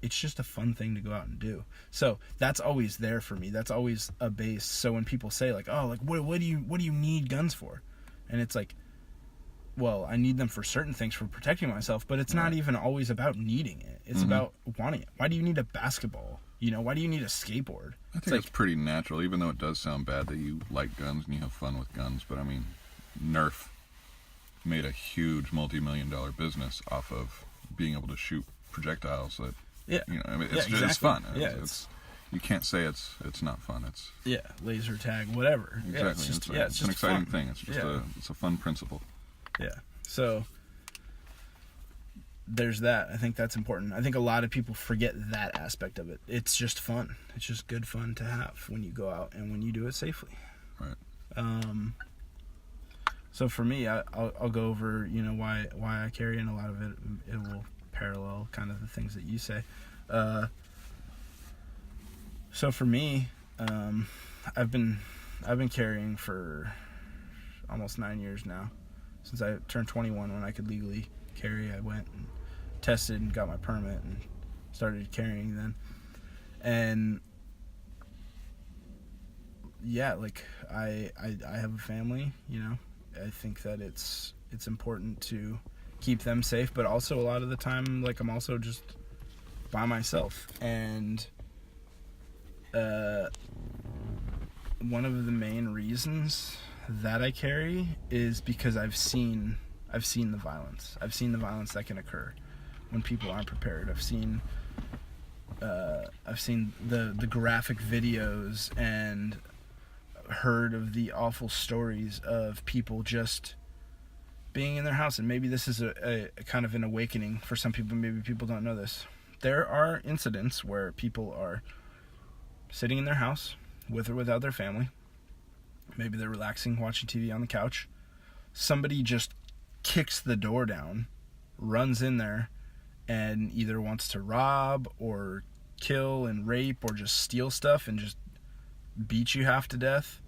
it's just a fun thing to go out and do. So that's always there for me. That's always a base. So when people say, like, oh, like what do you need guns for? And it's like, well, I need them for certain things, for protecting myself, but it's not even always about needing it. It's about wanting it. Why do you need a basketball? Why do you need a skateboard? I think it's pretty natural, even though it does sound bad that you like guns and you have fun with guns. But I mean, Nerf made a huge multi-million-dollar business off of being able to shoot projectiles that, it's fun. It's you can't say it's not fun. It's laser tag, whatever. Exactly. It's an exciting thing. It's just it's a fun principle. Yeah. So there's that. I think that's important. I think a lot of people forget that aspect of it. It's just fun. It's just good fun to have when you go out and when you do it safely. Right. So for me, I'll go over why I carry, and a lot of it will parallel kind of the things that you say. So for me, I've been carrying for almost 9 years now. Since I turned 21, when I could legally carry, I went and tested and got my permit and started carrying then. And yeah, like I have a family, I think that it's important to keep them safe, but also a lot of the time, like, I'm also just by myself. And one of the main reasons that I carry is because I've seen the violence. I've seen the violence that can occur when people aren't prepared. I've seen the graphic videos and heard of the awful stories of people just being in their house. And maybe this is a kind of an awakening for some people. Maybe people don't know this. There are incidents where people are sitting in their house, with or without their family. Maybe they're relaxing, watching TV on the couch. Somebody just kicks the door down, runs in there, and either wants to rob or kill and rape or just steal stuff and just beat you half to death.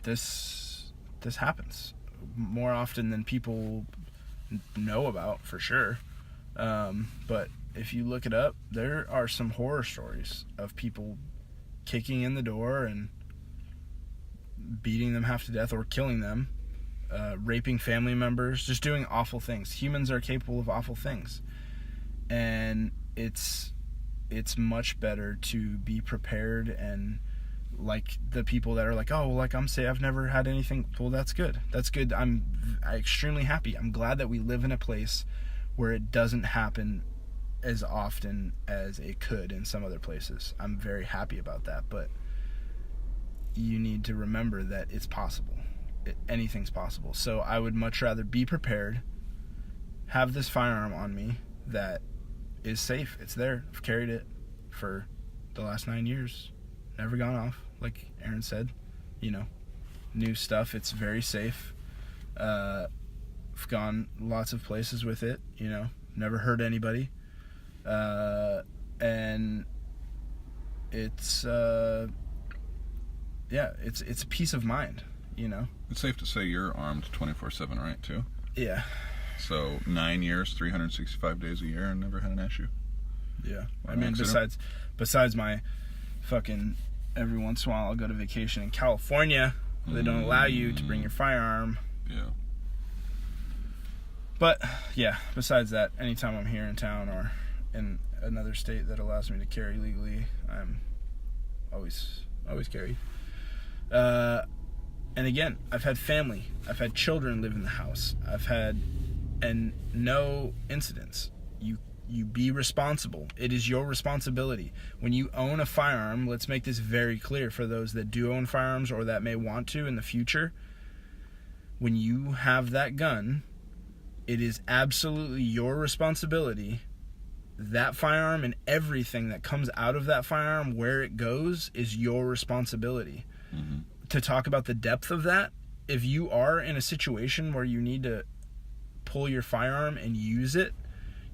This happens more often than people know about, for sure. But if you look it up, there are some horror stories of people kicking in the door and beating them half to death or killing them, raping family members, just doing awful things. Humans are capable of awful things. And it's much better to be prepared, and like the people that are like, oh, like I'm saying, I've never had anything. Well, that's good. I'm extremely happy. I'm glad that we live in a place where it doesn't happen as often as it could in some other places. I'm very happy about that, but you need to remember that it's possible. Anything's possible. So I would much rather be prepared, have this firearm on me that is safe. It's there. I've carried it for the last 9 years. Never gone off, like Aaron said. New stuff. It's very safe. I've gone lots of places with it. Never hurt anybody. And it's it's peace of mind. It's safe to say you're armed 24/7, right? Too. Yeah. So 9 years, 365 days a year, and never had an issue. Yeah. I mean, besides my fucking, every once in a while I'll go to vacation in California. They don't allow you to bring your firearm. Yeah. But yeah, besides that, anytime I'm here in town or in another state that allows me to carry legally, I'm always carry. And again, I've had family, I've had children live in the house, and no incidents. You be responsible. It is your responsibility. When you own a firearm, let's make this very clear for those that do own firearms or that may want to in the future. When you have that gun, it is absolutely your responsibility. That firearm and everything that comes out of that firearm, where it goes, is your responsibility. Mm-hmm. To talk about the depth of that, if you are in a situation where you need to pull your firearm and use it,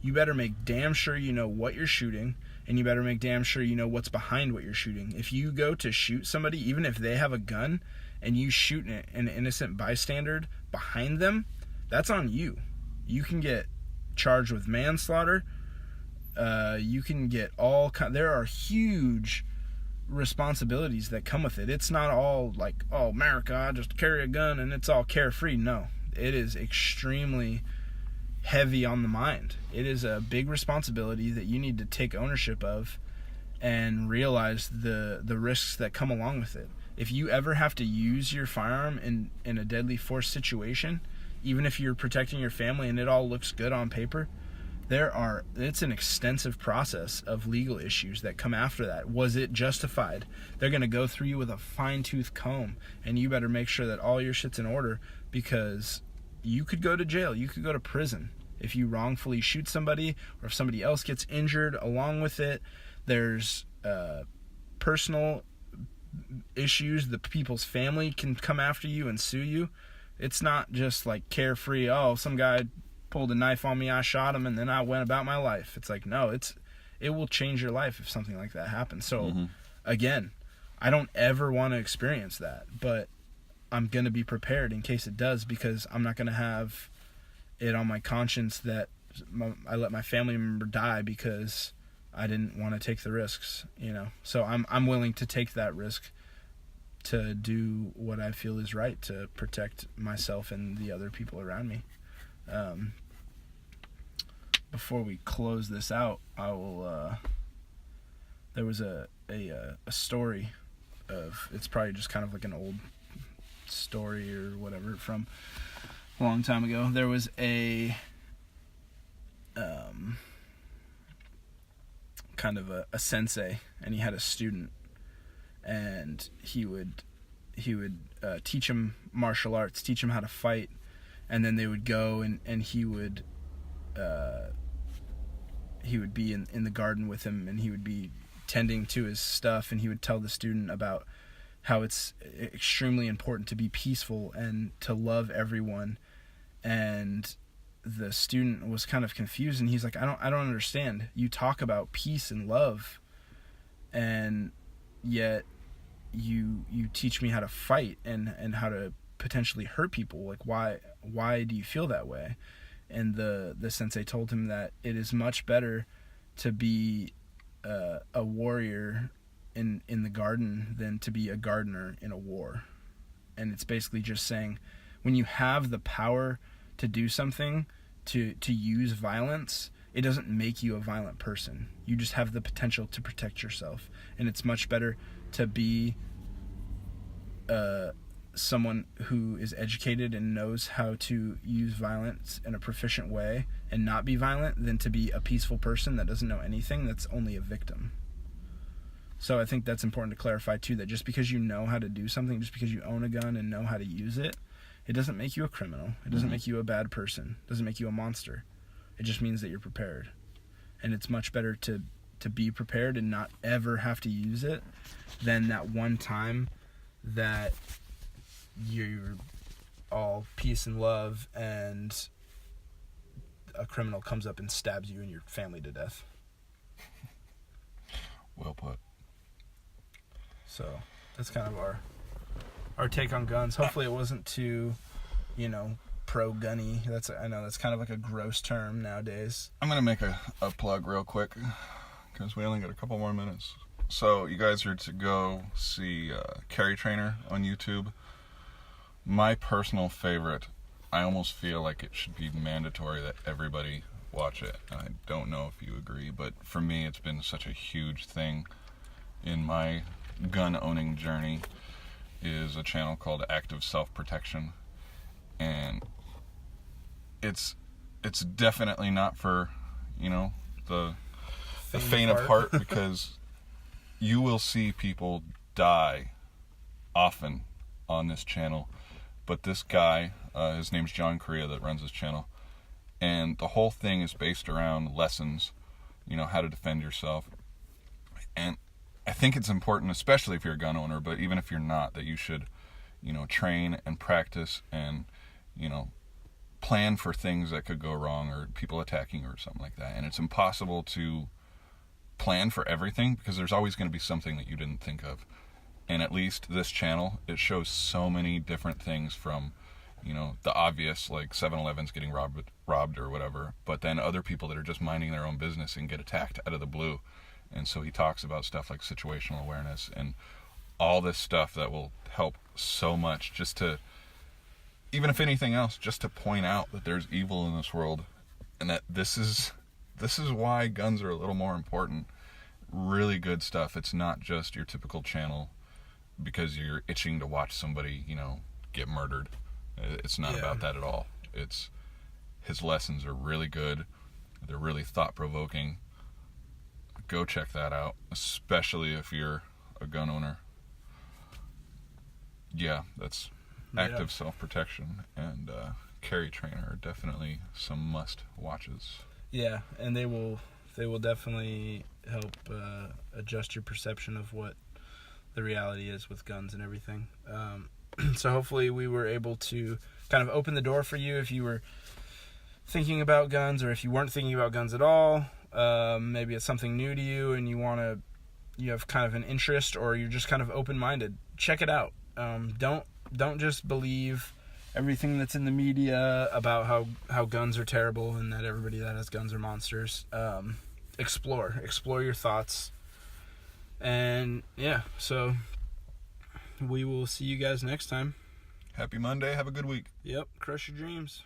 you better make damn sure you know what you're shooting, and you better make damn sure you know what's behind what you're shooting. If you go to shoot somebody, even if they have a gun, and you shoot an innocent bystander behind them, that's on you. You can get charged with manslaughter. You can get there are huge responsibilities that come with it. It's not all like, oh, America, I just carry a gun and it's all carefree. No, it is extremely heavy on the mind. It is a big responsibility that you need to take ownership of and realize the risks that come along with it. If you ever have to use your firearm in a deadly force situation, even if you're protecting your family and it all looks good on paper, it's an extensive process of legal issues that come after that. Was it justified? They're going to go through you with a fine-tooth comb, and you better make sure that all your shit's in order, because you could go to jail, you could go to prison if you wrongfully shoot somebody, or if somebody else gets injured along with it. There's personal issues. The people's family can come after you and sue you. It's not just like carefree, oh, some guy pulled a knife on me, I shot him, and then I went about my life. It's like, no, it will change your life if something like that happens. So again, I don't ever want to experience that, but I'm going to be prepared in case it does, because I'm not going to have it on my conscience that I let my family member die because I didn't want to take the risks, So I'm willing to take that risk to do what I feel is right to protect myself and the other people around me. Before we close this out, I will. There was a story of, it's probably just kind of like an old story or whatever from a long time ago. There was a kind of a sensei, and he had a student, and he would teach him martial arts, teach him how to fight, and then they would go and he would be in the garden with him, and he would be tending to his stuff, and he would tell the student about how it's extremely important to be peaceful and to love everyone. And the student was kind of confused, and he's like, I don't understand. You talk about peace and love, and yet you teach me how to fight and how to potentially hurt people. Like, why do you feel that way? And the sensei told him that it is much better to be a warrior in the garden than to be a gardener in a war. And it's basically just saying, when you have the power to do something, to use violence, it doesn't make you a violent person. You just have the potential to protect yourself. And it's much better to be someone who is educated and knows how to use violence in a proficient way and not be violent than to be a peaceful person that doesn't know anything, that's only a victim. So I think that's important to clarify too, that just because you know how to do something, just because you own a gun and know how to use it, it doesn't make you a criminal. It doesn't make you a bad person. It doesn't make you a monster. It just means that you're prepared. And it's much better to be prepared and not ever have to use it than that one time that you're all peace and love and a criminal comes up and stabs you and your family to death. Well put. So that's kind of our take on guns. Hopefully it wasn't too, pro-gunny. I know that's kind of like a gross term nowadays. I'm going to make a plug real quick because we only got a couple more minutes. So you guys are to go see Carry Trainer on YouTube. My personal favorite, I almost feel like it should be mandatory that everybody watch it. I don't know if you agree, but for me it's been such a huge thing in my gun owning journey, is a channel called Active Self-Protection. And it's definitely not for, the faint of heart, because you will see people die often on this channel. But this guy, his name's John Correa that runs this channel, and the whole thing is based around lessons, how to defend yourself. And I think it's important, especially if you're a gun owner, but even if you're not, that you should, train and practice and, plan for things that could go wrong, or people attacking you or something like that. And it's impossible to plan for everything because there's always going to be something that you didn't think of. And at least this channel, it shows so many different things from, the obvious, like 7-Eleven's getting robbed or whatever, but then other people that are just minding their own business and get attacked out of the blue. And so he talks about stuff like situational awareness and all this stuff that will help so much, just to, even if anything else, just to point out that there's evil in this world and that this is why guns are a little more important. Really good stuff. It's not just your typical channel because you're itching to watch somebody, get murdered. It's not about that at all. His lessons are really good. They're really thought-provoking. Go check that out, especially if you're a gun owner. Yeah, that's Active Self-Protection and Carry Trainer are definitely some must-watches. Yeah, and they will definitely help adjust your perception of what the reality is with guns and everything. So hopefully we were able to kind of open the door for you if you were thinking about guns, or if you weren't thinking about guns at all. Maybe it's something new to you and you have kind of an interest, or you're just kind of open-minded. Check it out. Don't just believe everything that's in the media about how guns are terrible and that everybody that has guns are monsters. Explore your thoughts. And so we will see you guys next time. Happy Monday. Have a good week. Yep. Crush your dreams.